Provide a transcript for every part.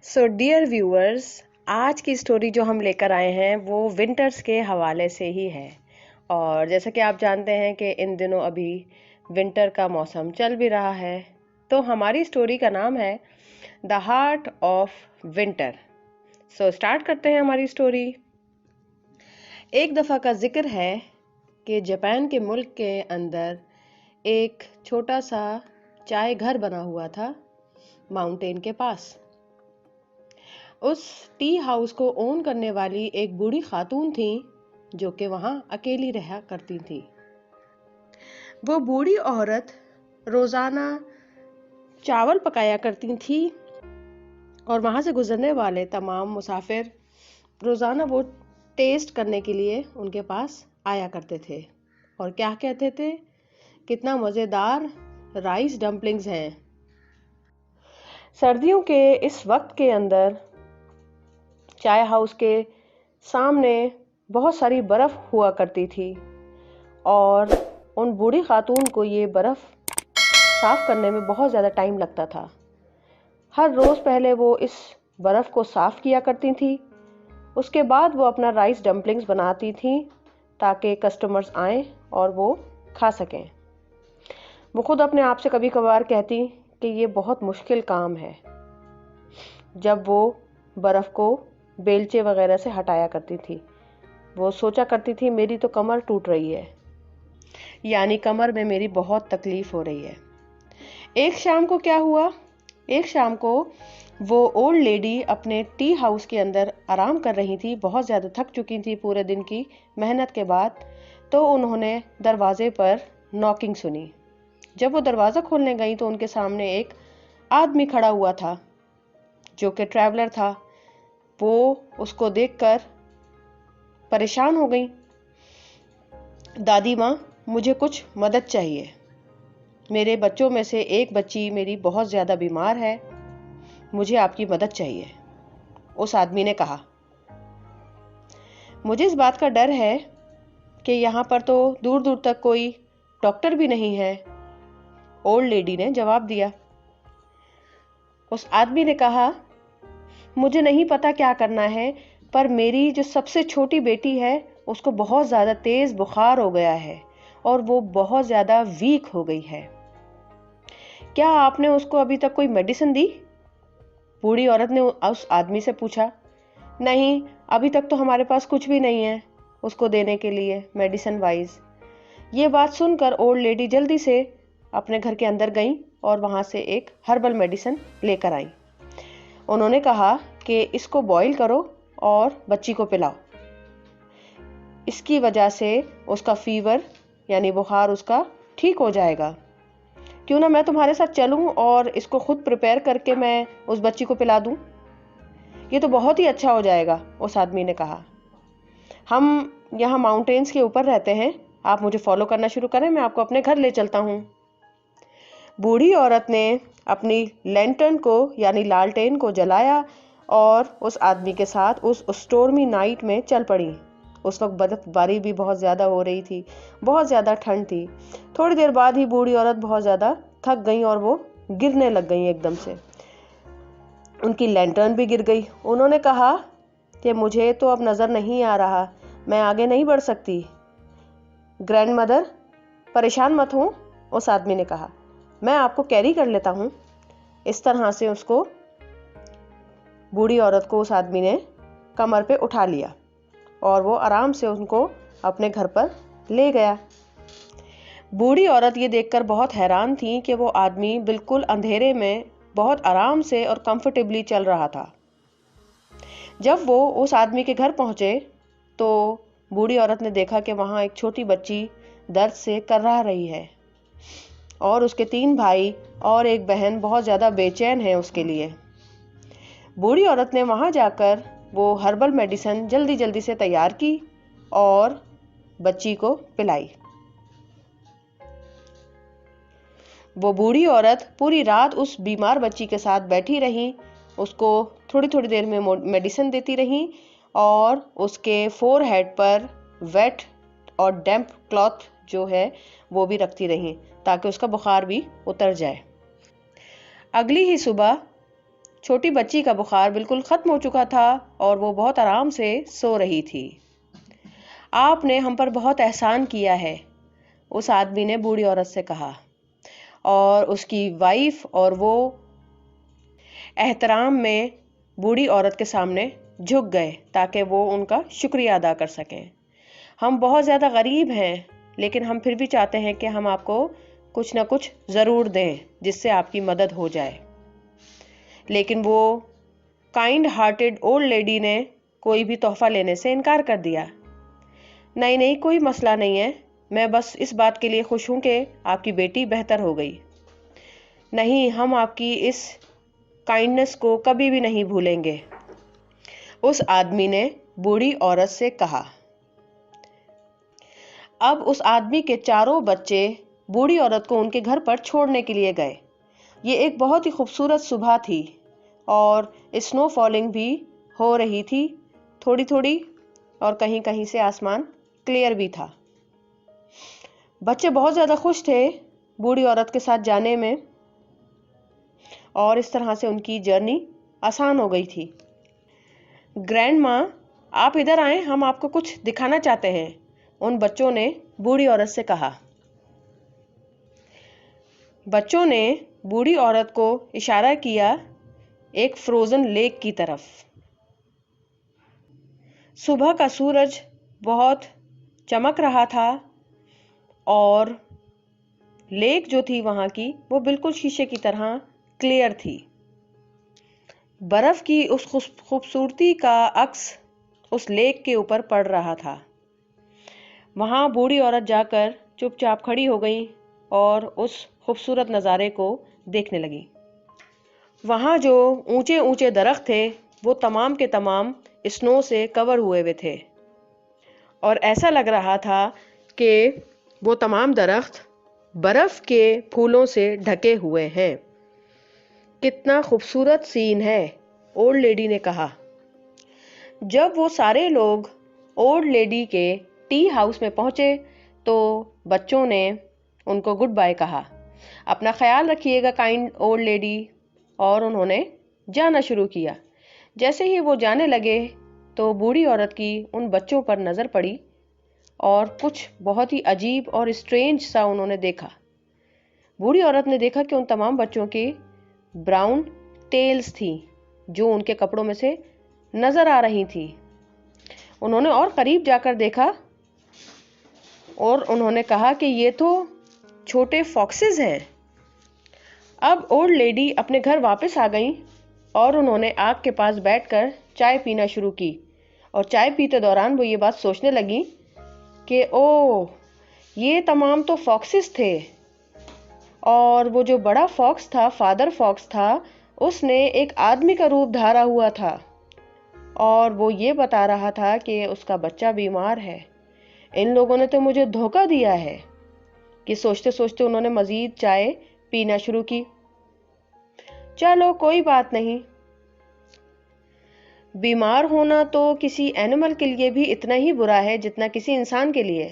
So dear viewers, आज की story जो हम लेकर आए हैं वो विंटर्स के हवाले से ही है। और जैसा कि आप जानते हैं कि इन दिनों अभी विंटर का मौसम चल भी रहा है, तो हमारी स्टोरी का नाम है the heart of winter. So start करते हैं हमारी स्टोरी। एक दफ़ा का जिक्र है कि जापान के मुल्क के अंदर एक छोटा सा चाय घर बना हुआ था माउंटेन के पास। उस टी हाउस को ओन करने वाली एक बूढ़ी खातून थी जो कि वहां अकेली रहा करती थी। वो बूढ़ी औरत रोजाना चावल पकाया करती थी और वहां से गुजरने वाले तमाम मुसाफिर रोजाना वो टेस्ट करने के लिए उनके पास आया करते थे और क्या कहते थे, कितना मजेदार राइस डम्पलिंग्स हैं। सर्दियों के इस वक्त के अंदर चाय हाउस के सामने बहुत सारी बर्फ हुआ करती थी और उन बूढ़ी खातून को ये बर्फ साफ करने में बहुत ज़्यादा टाइम लगता था। हर रोज़ पहले वो इस बर्फ को साफ किया करती थी, उसके बाद वो अपना राइस डम्पलिंग्स बनाती थी ताकि कस्टमर्स आएं और वो खा सकें। वो खुद अपने आप से कभी कभार कहती कि ये बहुत मुश्किल काम है। जब वो बर्फ को बेलचे वगैरह से हटाया करती थी, वो सोचा करती थी मेरी तो कमर टूट रही है, यानी कमर में मेरी बहुत तकलीफ हो रही है। एक शाम को क्या हुआ, एक शाम को वो ओल्ड लेडी अपने टी हाउस के अंदर आराम कर रही थी, बहुत ज़्यादा थक चुकी थी पूरे दिन की मेहनत के बाद। तो उन्होंने दरवाजे पर नॉकिंग सुनी। जब वो दरवाज़ा खोलने गई तो उनके सामने एक आदमी खड़ा हुआ था जो कि ट्रैवलर था। वो उसको देखकर परेशान हो गई। दादी माँ, मुझे कुछ मदद चाहिए। मेरे बच्चों में से एक बच्ची मेरी बहुत ज़्यादा बीमार है, मुझे आपकी मदद चाहिए। उस आदमी ने कहा, मुझे इस बात का डर है कि यहाँ पर तो दूर दूर तक कोई डॉक्टर भी नहीं है। ओल्ड लेडी ने जवाब दिया। उस आदमी ने कहा, मुझे नहीं पता क्या करना है, पर मेरी जो सबसे छोटी बेटी है उसको बहुत ज़्यादा तेज़ बुखार हो गया है और वो बहुत ज़्यादा वीक हो गई है। क्या आपने उसको अभी तक कोई मेडिसिन दी? बूढ़ी औरत ने उस आदमी से पूछा। नहीं, अभी तक तो हमारे पास कुछ भी नहीं है उसको देने के लिए मेडिसिन वाइज। ये बात सुनकर ओल्ड लेडी जल्दी से अपने घर के अंदर गई और वहाँ से एक हर्बल मेडिसिन लेकर आई। उन्होंने कहा कि इसको बॉईल करो और बच्ची को पिलाओ, इसकी वजह से उसका फीवर यानी बुखार उसका ठीक हो जाएगा। क्यों ना मैं तुम्हारे साथ चलूं और इसको खुद प्रिपेयर करके मैं उस बच्ची को पिला दूं? ये तो बहुत ही अच्छा हो जाएगा। उस आदमी ने कहा, हम यहाँ माउंटेन्स के ऊपर रहते हैं, आप मुझे फॉलो करना शुरू करें, मैं आपको अपने घर ले चलता हूँ। बूढ़ी औरत ने अपनी लैंटर्न को यानी लालटेन को जलाया और उस आदमी के साथ उस स्टॉर्मी नाइट में चल पड़ी। उस वक्त बर्फबारी भी बहुत ज़्यादा हो रही थी, बहुत ज़्यादा ठंड थी। थोड़ी देर बाद ही बूढ़ी औरत बहुत ज़्यादा थक गई और वो गिरने लग गई एकदम से। उनकी लैंटर्न भी गिर गई। उन्होंने कहा कि मुझे तो अब नज़र नहीं आ रहा, मैं आगे नहीं बढ़ सकती। ग्रैंड मदर, परेशान मत हो, उस आदमी ने कहा, मैं आपको कैरी कर लेता हूँ। इस तरह से उसको, बूढ़ी औरत को उस आदमी ने कमर पे उठा लिया और वो आराम से उनको अपने घर पर ले गया। बूढ़ी औरत ये देखकर बहुत हैरान थी कि वो आदमी बिल्कुल अंधेरे में बहुत आराम से और कंफर्टेबली चल रहा था। जब वो उस आदमी के घर पहुंचे तो बूढ़ी औरत ने देखा कि वहाँ एक छोटी बच्ची दर्द से कर्रा रही है और उसके 3 भाई और एक बहन बहुत ज़्यादा बेचैन है उसके लिए। बूढ़ी औरत ने वहाँ जाकर वो हर्बल मेडिसिन जल्दी जल्दी से तैयार की और बच्ची को पिलाई। वो बूढ़ी औरत पूरी रात उस बीमार बच्ची के साथ बैठी रही, उसको थोड़ी थोड़ी देर में मेडिसिन देती रही और उसके फोरहेड पर वेट और डैम्प क्लॉथ जो है वो भी रखती रही ताकि उसका बुखार भी उतर जाए। अगली ही सुबह छोटी बच्ची का बुखार बिल्कुल खत्म हो चुका था और वो बहुत आराम से सो रही थी। आपने हम पर बहुत एहसान किया है, उस आदमी ने बूढ़ी औरत से कहा। और उसकी वाइफ और वो एहतराम में बूढ़ी औरत के सामने झुक गए ताकि वो उनका शुक्रिया अदा कर सकें। हम बहुत ज़्यादा गरीब हैं, लेकिन हम फिर भी चाहते हैं कि हम आपको कुछ ना कुछ ज़रूर दें जिससे आपकी मदद हो जाए। लेकिन वो काइंड हार्टेड ओल्ड लेडी ने कोई भी तोहफा लेने से इनकार कर दिया। नहीं नहीं, कोई मसला नहीं है, मैं बस इस बात के लिए खुश हूं कि आपकी बेटी बेहतर हो गई। नहीं, हम आपकी इस काइंडनेस को कभी भी नहीं भूलेंगे, उस आदमी ने बूढ़ी औरत से कहा। अब उस आदमी के चारों बच्चे बूढ़ी औरत को उनके घर पर छोड़ने के लिए गए। ये एक बहुत ही खूबसूरत सुबह थी और स्नो फॉलिंग भी हो रही थी थोड़ी थोड़ी, और कहीं कहीं से आसमान क्लियर भी था। बच्चे बहुत ज़्यादा खुश थे बूढ़ी औरत के साथ जाने में, और इस तरह से उनकी जर्नी आसान हो गई थी। ग्रैंड माँ, आप इधर आए, हम आपको कुछ दिखाना चाहते हैं, उन बच्चों ने बूढ़ी औरत से कहा। बच्चों ने बूढ़ी औरत को इशारा किया एक फ्रोजन लेक की तरफ। सुबह का सूरज बहुत चमक रहा था और लेक जो थी वहां की वो बिल्कुल शीशे की तरह क्लियर थी। बर्फ की उस खूबसूरती का अक्स उस लेक के ऊपर पड़ रहा था। वहां बूढ़ी औरत जाकर चुपचाप खड़ी हो गई और उस खूबसूरत नज़ारे को देखने लगी। वहां जो ऊंचे ऊंचे दरख्त थे वो तमाम के तमाम स्नो से कवर हुए हुए थे और ऐसा लग रहा था कि वो तमाम दरख्त बर्फ के फूलों से ढके हुए हैं। कितना खूबसूरत सीन है, ओल्ड लेडी ने कहा। जब वो सारे लोग ओल्ड लेडी के टी हाउस में पहुंचे तो बच्चों ने उनको गुड बाय कहा। अपना ख्याल रखिएगा काइंड ओल्ड लेडी, और उन्होंने जाना शुरू किया। जैसे ही वो जाने लगे तो बूढ़ी औरत की उन बच्चों पर नज़र पड़ी और कुछ बहुत ही अजीब और स्ट्रेंज सा उन्होंने देखा। बूढ़ी औरत ने देखा कि उन तमाम बच्चों की ब्राउन टेल्स थी जो उनके कपड़ों में से नज़र आ रही थी। उन्होंने और करीब जाकर देखा और उन्होंने कहा कि ये तो छोटे फॉक्सेस हैं। अब ओल्ड लेडी अपने घर वापस आ गई और उन्होंने आग के पास बैठकर चाय पीना शुरू की, और चाय पीते दौरान वो ये बात सोचने लगी कि ओह, ये तमाम तो फॉक्सेस थे, और वो जो बड़ा फॉक्स था, फादर फॉक्स था, उसने एक आदमी का रूप धारा हुआ था और वो ये बता रहा था कि उसका बच्चा बीमार है। इन लोगों ने तो मुझे धोखा दिया है। कि सोचते सोचते उन्होंने मजीद चाय पीना शुरू की। चलो कोई बात नहीं, बीमार होना तो किसी एनिमल के लिए भी इतना ही बुरा है जितना किसी इंसान के लिए।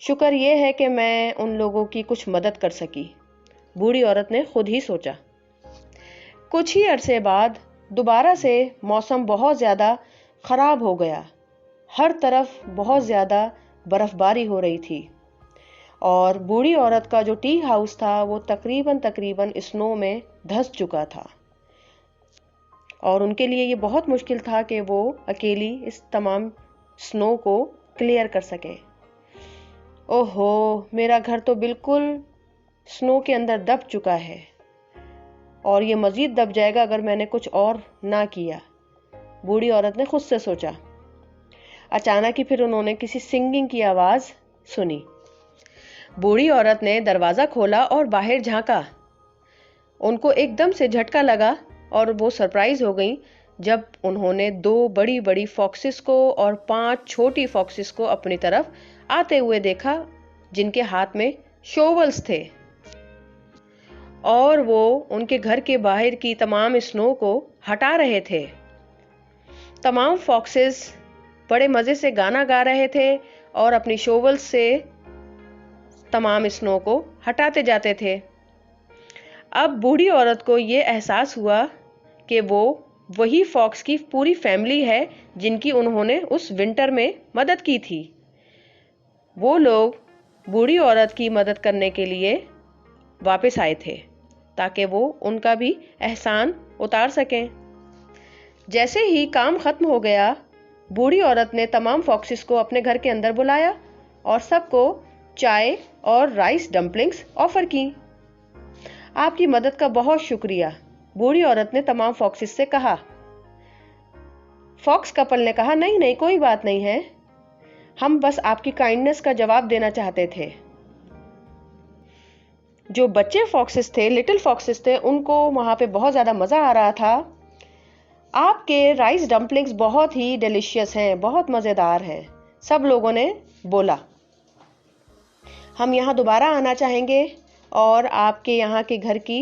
शुक्र यह है कि मैं उन लोगों की कुछ मदद कर सकी, बूढ़ी औरत ने खुद ही सोचा। कुछ ही अरसे बाद दोबारा से मौसम बहुत ज़्यादा ख़राब हो गया। हर तरफ बहुत ज़्यादा बर्फ़बारी हो रही थी और बूढ़ी औरत का जो टी हाउस था वो तकरीबन स्नो में धंस चुका था और उनके लिए ये बहुत मुश्किल था कि वो अकेली इस तमाम स्नो को क्लियर कर सके। ओहो, मेरा घर तो बिल्कुल स्नो के अंदर दब चुका है और ये मज़ीद दब जाएगा अगर मैंने कुछ और ना किया, बूढ़ी औरत ने खुद से सोचा। अचानक ही फिर उन्होंने किसी सिंगिंग की आवाज़ सुनी। बूढ़ी औरत ने दरवाज़ा खोला और बाहर झांका। उनको एकदम से झटका लगा और वो सरप्राइज हो गई जब उन्होंने 2 बड़ी बड़ी फॉक्सेस को और 5 छोटी फॉक्सेस को अपनी तरफ आते हुए देखा, जिनके हाथ में शोवल्स थे और वो उनके घर के बाहर की तमाम स्नो को हटा रहे थे। तमाम फॉक्सेस बड़े मज़े से गाना गा रहे थे और अपनी शोवल्स से तमाम स्नो को हटाते जाते थे। अब बूढ़ी औरत को ये एहसास हुआ कि वो वही फॉक्स की पूरी फैमिली है जिनकी उन्होंने उस विंटर में मदद की थी। वो लोग बूढ़ी औरत की मदद करने के लिए वापस आए थे ताकि वो उनका भी एहसान उतार सकें। जैसे ही काम खत्म हो गया, बूढ़ी औरत ने तमाम फॉक्सेस को अपने घर के अंदर बुलाया और सबको चाय और राइस डम्पलिंग्स ऑफर की। आपकी मदद का बहुत शुक्रिया, बूढ़ी औरत ने तमाम फॉक्सेस से कहा। फॉक्स कपल ने कहा, नहीं नहीं, कोई बात नहीं है, हम बस आपकी काइंडनेस का जवाब देना चाहते थे। जो बच्चे फॉक्सेस थे, लिटिल फॉक्सेस थे, उनको वहां पे बहुत ज्यादा मजा आ रहा था। आपके राइस डम्पलिंग्स बहुत ही डिलीशियस हैं, बहुत मजेदार हैं। सब लोगों ने बोला, हम यहाँ दोबारा आना चाहेंगे और आपके यहाँ के घर की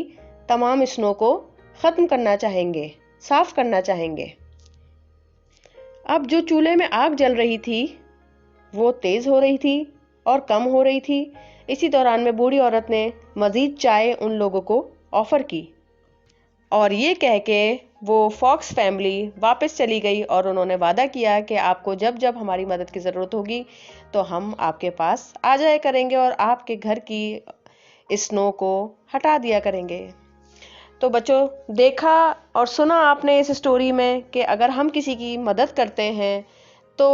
तमाम स्नो को खत्म करना चाहेंगे, साफ करना चाहेंगे। अब जो चूल्हे में आग जल रही थी वो तेज हो रही थी और कम हो रही थी। इसी दौरान में बूढ़ी औरत ने मजीद चाय उन लोगों को ऑफर की और ये कह के वो फॉक्स फैमिली वापस चली गई और उन्होंने वादा किया कि आपको जब जब हमारी मदद की ज़रूरत होगी तो हम आपके पास आ जाया करेंगे और आपके घर की स्नो को हटा दिया करेंगे। तो बच्चों, देखा और सुना आपने इस स्टोरी में कि अगर हम किसी की मदद करते हैं तो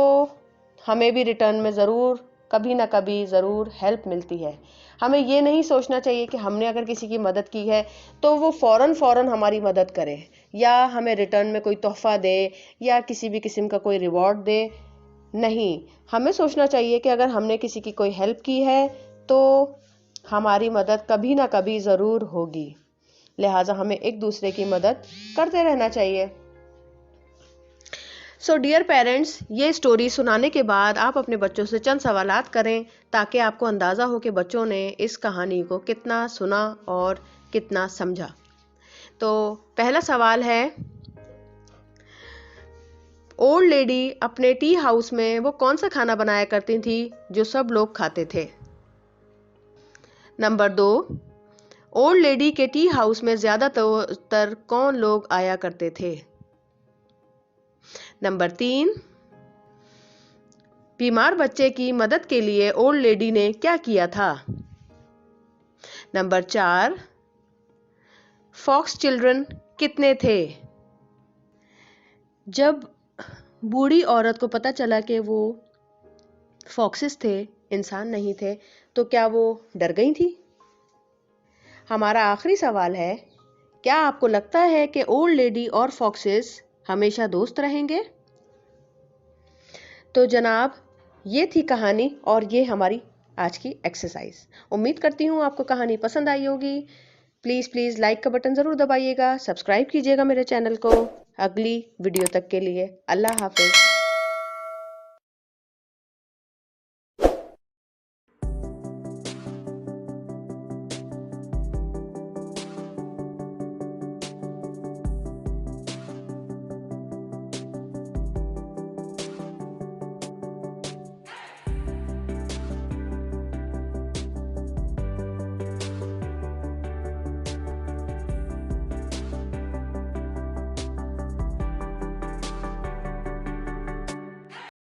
हमें भी रिटर्न में ज़रूर कभी ना कभी ज़रूर हेल्प मिलती है। हमें ये नहीं सोचना चाहिए कि हमने अगर किसी की मदद की है तो वो फ़ौरन हमारी मदद करे या हमें रिटर्न में कोई तोहफा दे या किसी भी किस्म का कोई रिवॉर्ड दे। नहीं, हमें सोचना चाहिए कि अगर हमने किसी की कोई हेल्प की है तो हमारी मदद कभी ना कभी ज़रूर होगी। लिहाजा हमें एक दूसरे की मदद करते रहना चाहिए। सो डियर पेरेंट्स, ये स्टोरी सुनाने के बाद आप अपने बच्चों से चंद सवालात करें ताकि आपको अंदाज़ा हो कि बच्चों ने इस कहानी को कितना सुना और कितना समझा। तो पहला सवाल है, ओल्ड लेडी अपने टी हाउस में वो कौन सा खाना बनाया करती थी जो सब लोग खाते थे? नंबर 2, ओल्ड लेडी के टी हाउस में ज़्यादातर कौन लोग आया करते थे? नंबर 3, बीमार बच्चे की मदद के लिए ओल्ड लेडी ने क्या किया था? नंबर 4, फॉक्स चिल्ड्रन कितने थे? जब बूढ़ी औरत को पता चला कि वो फॉक्सेस थे, इंसान नहीं थे, तो क्या वो डर गई थी? हमारा आखिरी सवाल है, क्या आपको लगता है कि ओल्ड लेडी और फॉक्सेस हमेशा दोस्त रहेंगे? तो जनाब, ये थी कहानी और ये हमारी आज की एक्सरसाइज। उम्मीद करती हूँ आपको कहानी पसंद आई होगी। प्लीज़ लाइक का बटन ज़रूर दबाइएगा, सब्सक्राइब कीजिएगा मेरे चैनल को। अगली वीडियो तक के लिए अल्लाह हाफिज़।